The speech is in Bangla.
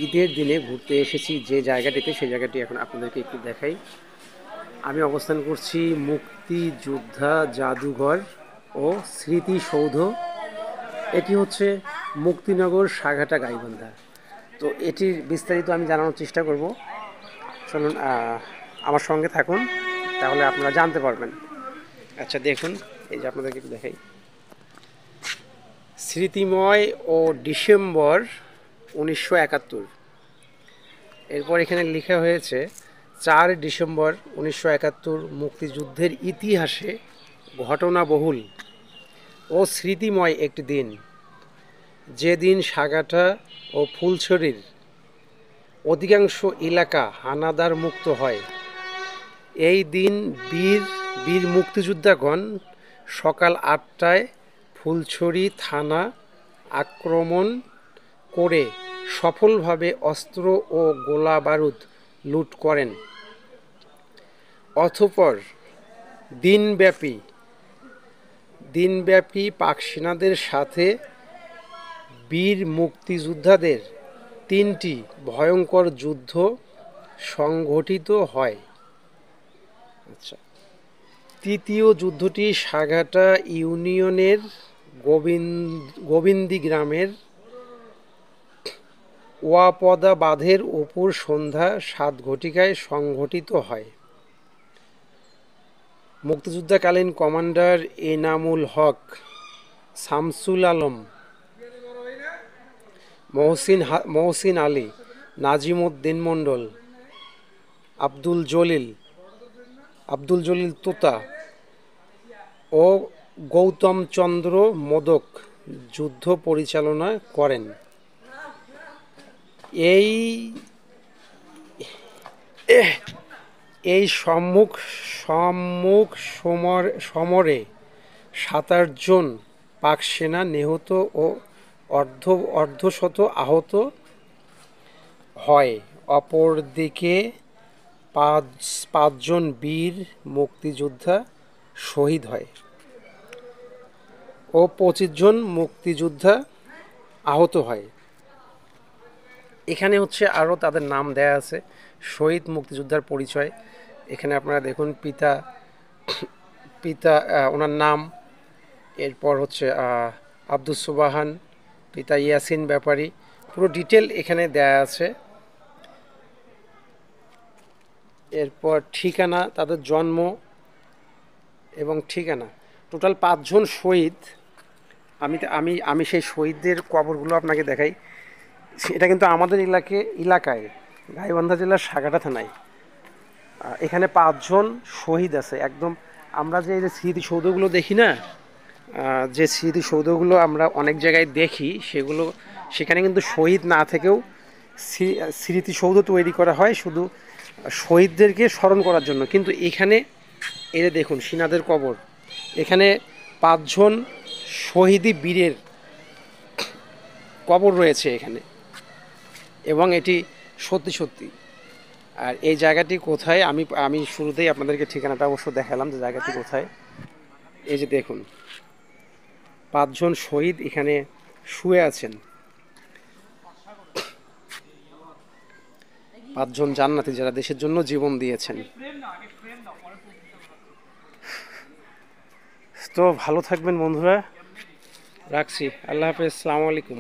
ঈদের দিনে ঘুরতে এসেছি যে জায়গাটিতে, সেই জায়গাটি এখন আপনাদেরকে একটু দেখাই। আমি অবস্থান করছি মুক্তিযোদ্ধা জাদুঘর ও স্মৃতিসৌধ। এটি হচ্ছে মুক্তিনগর সাঘাটা গাইবান্ধা। তো এটির বিস্তারিত আমি জানানোর চেষ্টা করব। চলুন আমার সঙ্গে থাকুন, তাহলে আপনারা জানতে পারবেন। আচ্ছা দেখুন, এই যে আপনাদেরকে একটু দেখাই। স্মৃতিময় ও ডিসেম্বর 1971। এরপর এখানে লেখা হয়েছে 4 ডিসেম্বর 1971 মুক্তিযুদ্ধের ইতিহাসে ঘটনাবহুল ও স্মৃতিময় একটি দিন, যেদিন সাগাটা ও ফুলছড়ির অধিকাংশ এলাকা হানাদার মুক্ত হয়। এই দিন বীর বীর মুক্তিযোদ্ধাগণ সকাল 8টায় ফুলছড়ি থানা আক্রমণ করে সফলভাবে অস্ত্র ও গোলা বারুদ লুট করেন। অতঃপর দিনব্যাপী পাক সেনাদের সাথে বীর মুক্তিযোদ্ধাদের 3টি ভয়ঙ্কর যুদ্ধ সংঘটিত হয়। আচ্ছা, তৃতীয় যুদ্ধটি সাঘাটা ইউনিয়নের গোবিন্দি গ্রামের ওয়াপদা বাঁধের উপর সন্ধ্যা 7 ঘটিকায় সংঘটিত হয়। মুক্তিযুদ্ধকালীন কমান্ডার এনামুল হক, শামসুল আলম, মহসিন আলী, নাজিমউদ্দিন মণ্ডল, আব্দুল জলিল তোতা ও গৌতম চন্দ্র মোদক যুদ্ধ পরিচালনা করেন। এই সম্মুখ সমরে 27 জন পাক সেনা নিহত ও অর্ধশত আহত হয়। অপরদিকে 5 জন বীর মুক্তিযোদ্ধা শহীদ হয় ও 25 জন মুক্তিযোদ্ধা আহত হয়। এখানে হচ্ছে আরও তাদের নাম দেয়া আছে, শহীদ মুক্তিযোদ্ধার পরিচয়। এখানে আপনারা দেখুন, পিতা ওনার নাম, এরপর হচ্ছে আব্দুস সুবাহান, পিতা ইয়াসিন ব্যাপারী, পুরো ডিটেল এখানে দেয়া আছে। এরপর ঠিকানা, তাদের জন্ম এবং ঠিকানা। টোটাল 5 জন শহীদ। আমি সেই শহীদদের কবরগুলো আপনাকে দেখাই। এটা কিন্তু আমাদের এলাকায় গাইবান্ধা জেলার সাঘাটা থানায়। এখানে 5 জন শহীদ আছে একদম। আমরা যে স্মৃতিসৌধগুলো দেখি না, যে স্মৃতিসৌধগুলো আমরা অনেক জায়গায় দেখি, সেখানে কিন্তু শহীদ না থেকেও স্মৃতিসৌধ তৈরি করা হয় শুধু শহীদদেরকে স্মরণ করার জন্য। কিন্তু এখানে এই যে দেখুন, সিনাদের কবর, এখানে 5 জন শহীদি বীরের কবর রয়েছে এখানে, এবং এটি সত্যি। আর এই জায়গাটি কোথায়, আমি শুরুতেই আপনাদেরকে ঠিকানাটা অবশ্য দেখালাম যে জায়গাটি কোথায়। এই যে দেখুন, 5 জন শহীদ এখানে শুয়ে আছেন। 5 জন জান্নাতি যারা দেশের জন্য জীবন দিয়েছেন। তো ভালো থাকবেন বন্ধুরা, রাখছি। আল্লাহ হাফেজ, আসসালামু আলাইকুম।